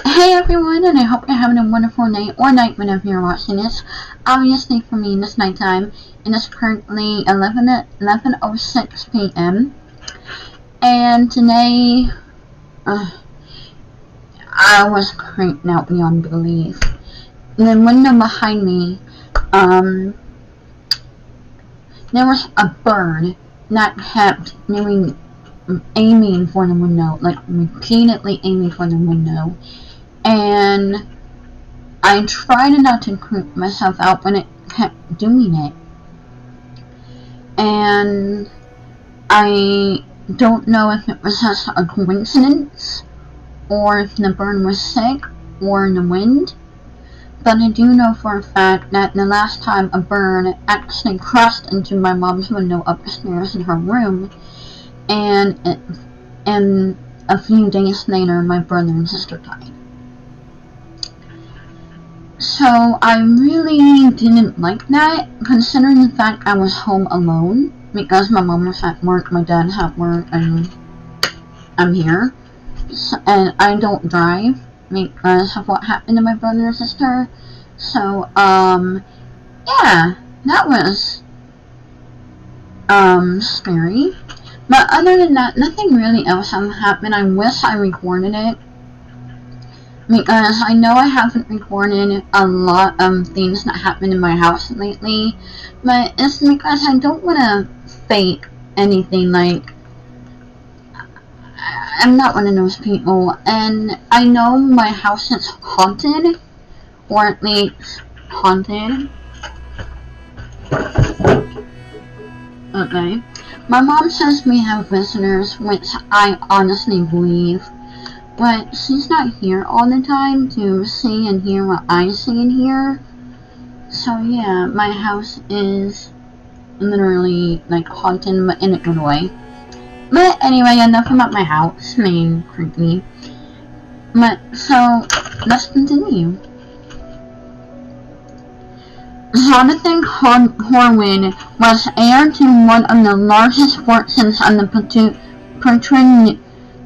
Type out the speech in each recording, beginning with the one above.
Hey everyone, and I hope you're having a wonderful day or night whenever you're watching this. Obviously for me, it's nighttime, and it's currently 11:06 p.m. And today, I was creeped out beyond belief. In the window behind me, there was a bird that kept aiming for the window, like repeatedly aiming for the window. And I tried not to creep myself out, but it kept doing it. And I don't know if it was just a coincidence, or if the bird was sick, or in the wind. But I do know for a fact that the last time a bird actually crashed into my mom's window upstairs in her room, and a few days later my brother and sister died. So I really didn't like that, considering the fact I was home alone, because my mom was at work, my dad's at work, and I'm here. And I don't drive because of what happened to my brother and sister. So, yeah, that was, scary. But other than that, nothing really else happened. I wish I recorded it, because I know I haven't recorded a lot of things that happened in my house lately, but it's because I don't want to fake anything. Like, I'm not one of those people, and I know my house is haunted, or at least haunted. Okay. My mom says we have visitors, which I honestly believe, but she's not here all the time to see and hear what I see and hear. So yeah, my house is literally like haunted, but in a good way. But anyway, enough about my house being creepy. But so let's continue. Jonathan Corwin was heir to one of the largest fortunes of the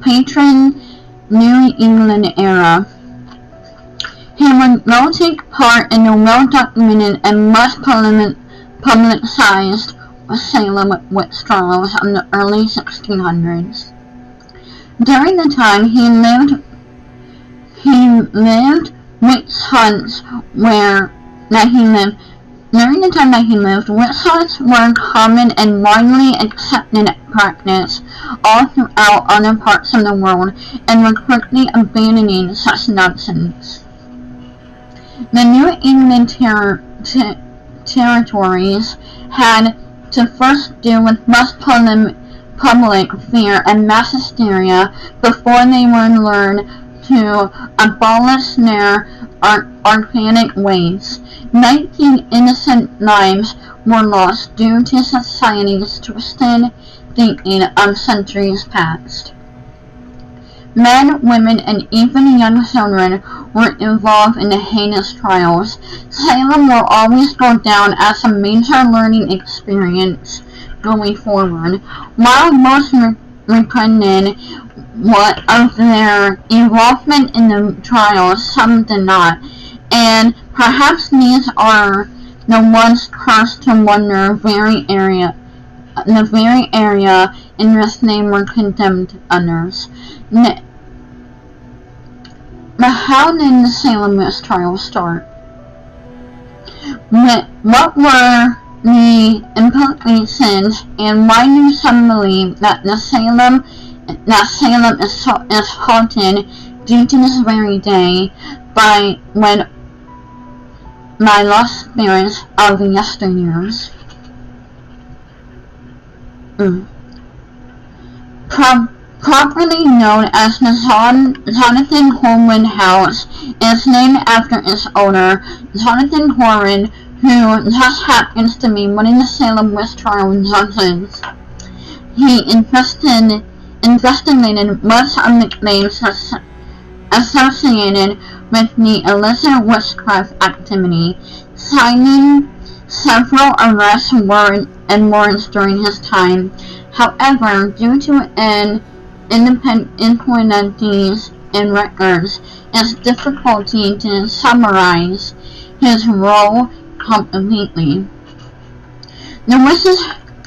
patron New England era. He would now take part in the well-documented and much publicized Salem witch trials in the early 1600s. During the time he lived witch hunts During the time that he lived, witch hunts were common and widely accepted practice all throughout other parts of the world, and were quickly abandoning such nonsense. The New England territories had to first deal with much public fear and mass hysteria before they would learn to abolish their archaic ways. 19 innocent lives were lost due to society's twisted thinking of centuries past. Men, women, and even young children were involved in the heinous trials. Salem will always go down as a major learning experience going forward. While most repented of their involvement in the trials, some did not, and perhaps these are the ones cursed to the very area in which they were condemned others. But how did the Salem witch trials start? What were the implications, and why do some believe that Salem is haunted due to this very day by lost spirits of the yesteryears? Properly known as the Jonathan Corwin House, is named after its owner, Jonathan Corwin, who just happens to be one of the Salem witch trial judges. He investigated much of the claims associated with the illicit witchcraft activity, signing several arrests and warrants during his time. However, due to an independent and records, it's difficult to summarize his role completely. The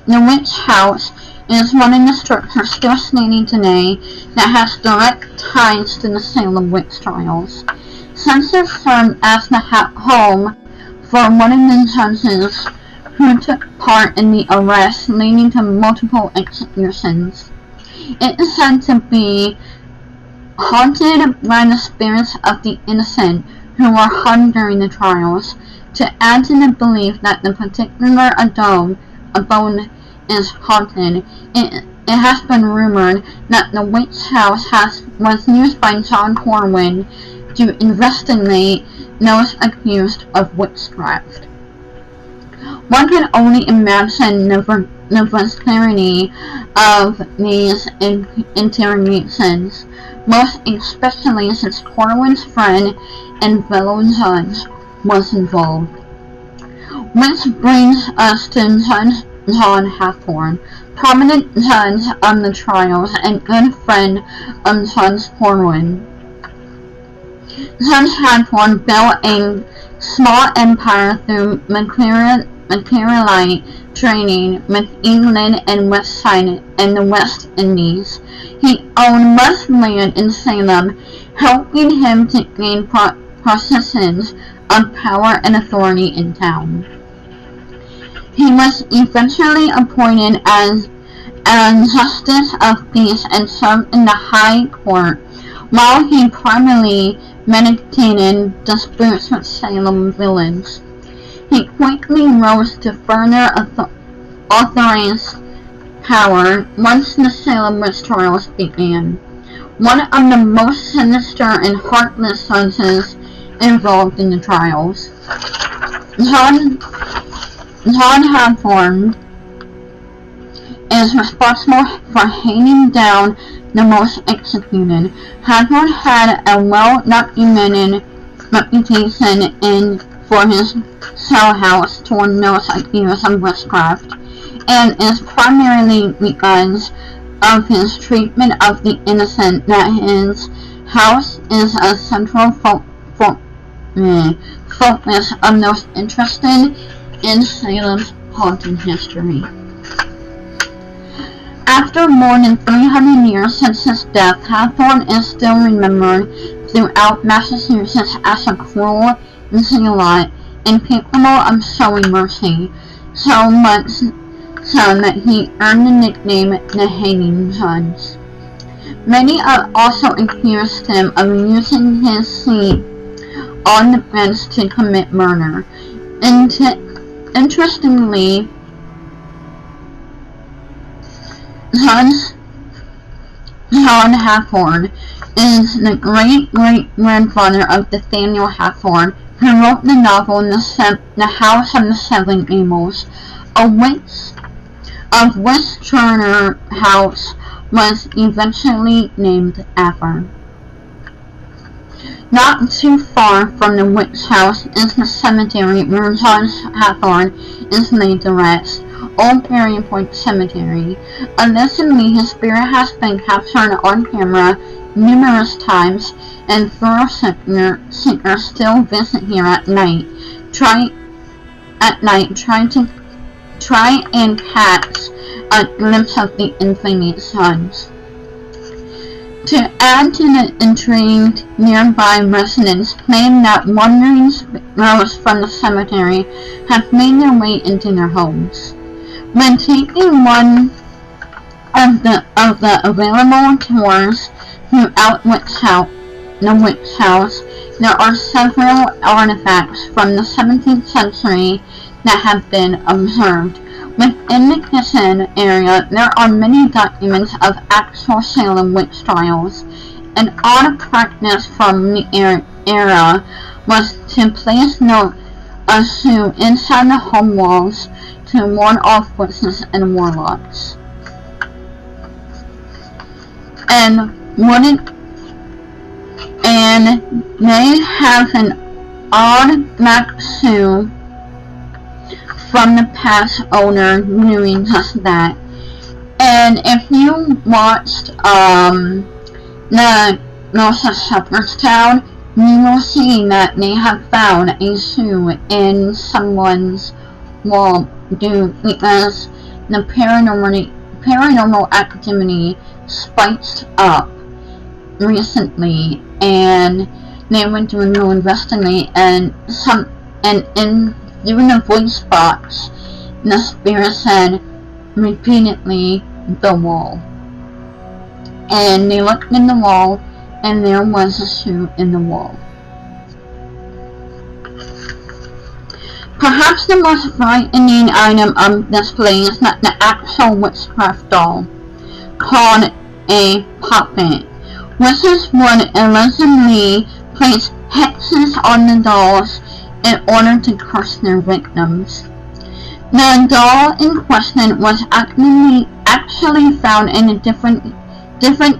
Witch House is one of the structures still standing today that has direct ties to the Salem witch trials. Since it served as the home for one of the judges who took part in the arrest leading to multiple executions. It is said to be haunted by the spirits of the innocent who were hung during the trials, to add to the belief that the particular abode is haunted. It has been rumored that the witch house was used by John Corwin to investigate those accused of witchcraft. One can only imagine the veracity of these interrogations, most especially since Corwin's friend and fellow judge was involved. Which brings us to Judge John Hathorne, prominent judge of the trials and good friend of Judge Corwin. Judge Hathorne built a small empire through materialite trading with England and West China and the West Indies. He owned much land in Salem, helping him to gain positions of power and authority in town. He was eventually appointed as a justice of peace and served in the High Court, while he primarily mediated disputes with Salem village. He quickly rose to further authorized power once the Salem witch trials began. One of the most sinister and heartless judges involved in the trials. John Hathorne is responsible for handing down the most executed. Hathorne had a well-documented reputation for his cell house toward those accused of witchcraft, and is primarily because of his treatment of the innocent that his house is a central focus of those interested in Salem's haunted history. After more than 300 years since his death, Hathorne is still remembered throughout Massachusetts as a cruel zealot incapable of showing mercy, so much so that he earned the nickname the Hanging Judge. Many also accused him of using his seat on the bench to commit murder. Interestingly, Judge John Hathorne is the great-great-grandfather of Nathaniel Hawthorne, who wrote the novel The House of the Seven Gables, of which Turner House was eventually named after. Not too far from the witch house is the cemetery where Judge Hathorne is laid to rest, Old Berry Point Cemetery. Allegedly, his spirit has been captured on camera numerous times, and thrill seekers still visit here at night, trying to catch a glimpse of the infamous judge. To add to the intrigue, nearby residents claim that wandering ghosts from the cemetery have made their way into their homes. When taking one of the available tours throughout the witch house, there are several artifacts from the 17th century that have been observed. Within the kitchen area, there are many documents of actual Salem witch trials. An odd practice from the era was to place a shoe inside the home walls to ward off witches and warlocks. And they have an odd black shoe from the past owner doing just that. And if you watched the north of Shepherdstown, you will see that they have found a shoe in someone's wall because the paranormal activity spiked up recently, and they went to go investigate, and through the voice box, the spirit said repeatedly, "the wall." And they looked in the wall, and there was a shoe in the wall. Perhaps the most frightening item of this place is not the actual witchcraft doll, called a puppet. Witches would allegedly place hexes on the dolls in order to curse their victims. The doll in question was actually found in a different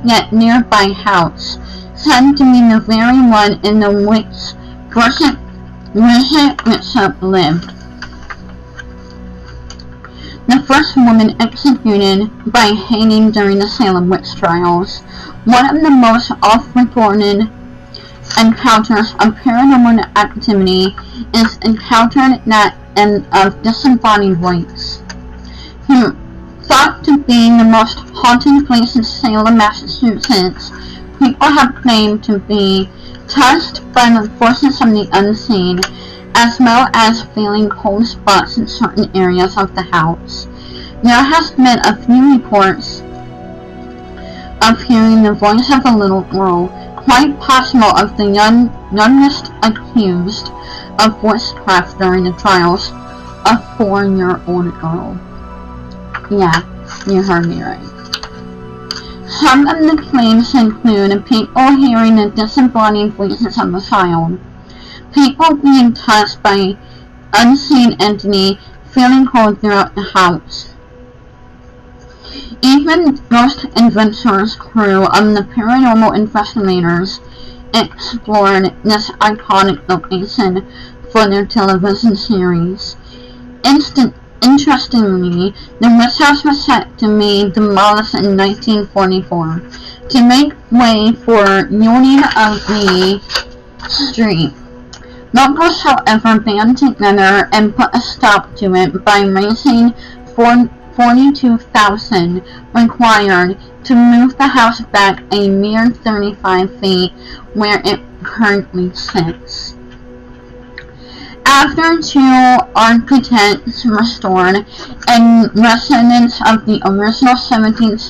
yet nearby house, said to be the very one in the which Bridget Bishop lived. The first woman executed by hanging during the Salem witch trials. One of the most oft-reported encounters of paranormal activity is encountered that of disembodied voice. Thought to be the most haunted place in Salem, Massachusetts, people have claimed to be touched by the forces of the unseen, as well as feeling cold spots in certain areas of the house. There has been a few reports of hearing the voice of a little girl, quite possible of the youngest accused of witchcraft during the trials, a 4-year-old girl. Yeah, you heard me right. Some of the claims include people hearing the disembodied voices of a child, people being touched by unseen entity, feeling cold throughout the house. Even Ghost Adventures crew of the paranormal investigators explored this iconic location for their television series. Interestingly, the witch house was set to be demolished in 1944 to make way for Union of the Street. Locals, however, band together and put a stop to it by raising $42,000 required to move the house back a mere 35 feet where it currently sits. After two architects restored and residents of the original 17th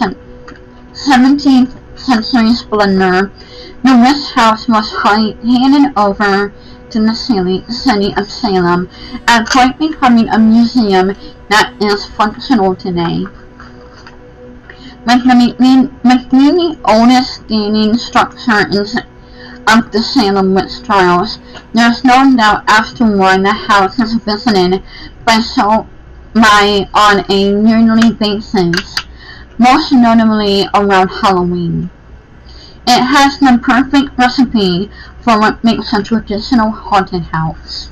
century splendor, the witch house was handed over to the city of Salem, at point becoming a museum that is functional today. With being the oldest standing structure of the Salem witch trials, there is no doubt as to why the house is visited on a yearly basis, most notably around Halloween. It has the perfect recipe for what makes a traditional haunted house.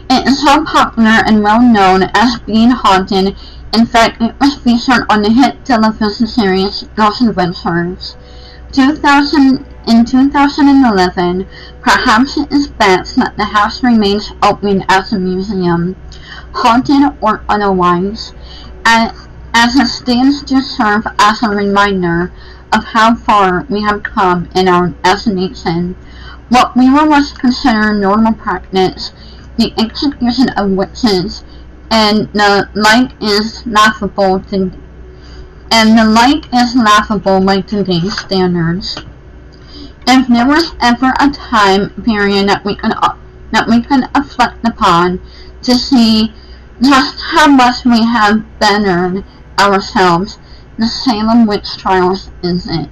It is so popular and well known as being haunted. In fact, it was featured on the hit television series Ghost Adventures. In 2011, perhaps it is best that the house remains open as a museum, haunted or otherwise, as it stands to serve as a reminder of how far we have come as a nation. What we will once consider normal practice, the execution of witches, and the like is laughable by today's standards. If there was ever a time period that we can reflect upon to see just how much we have bettered ourselves, the Salem witch trials is it.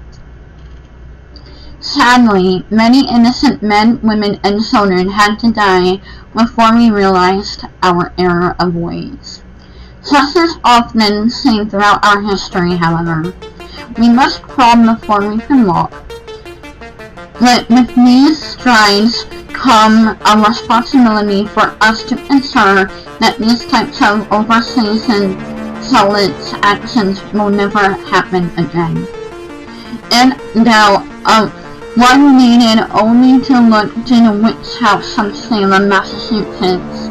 Sadly, many innocent men, women, and children had to die before we realized our error of ways. Such is often seen throughout our history, however. We must crawl before we can walk. But with these strides come a responsibility for us to ensure that these types of overseas and soulless actions will never happen again. And now, One needed only to look to the witch house of Salem, Massachusetts.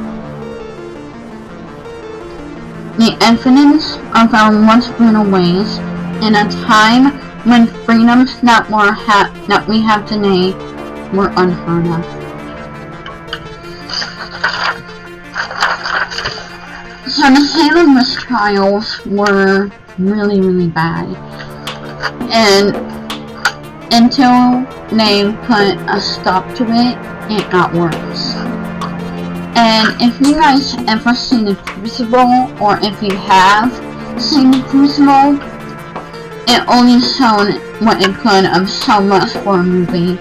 The evidence of our once brutal ways, in a time when freedoms that we have today were unheard of. So the Salem witch trials were really, really bad, and until they put a stop to it, it got worse. And if you guys ever seen the Crucible, or if you have seen the Crucible, it only showed what it could of so much for a movie.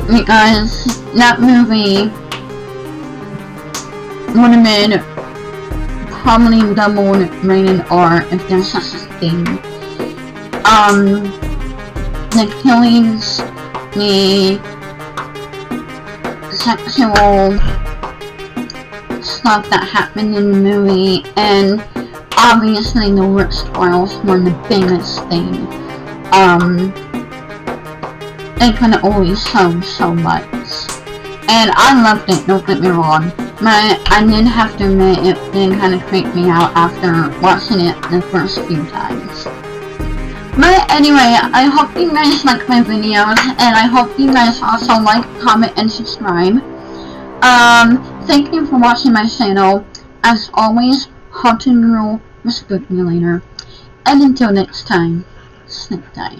Because that movie would have been probably doubled rated R if there's such a thing. The killings, the sexual stuff that happened in the movie, and obviously the witch trials were the biggest thing. They could have always shown so much. And I loved it, don't get me wrong. But I did have to admit, it did kind of creep me out after watching it the first few times. But anyway, I hope you guys like my videos, and I hope you guys also like, comment, and subscribe. Thank you for watching my channel. As always, Haunting Rule will spook you later. And until next time, sleep tight.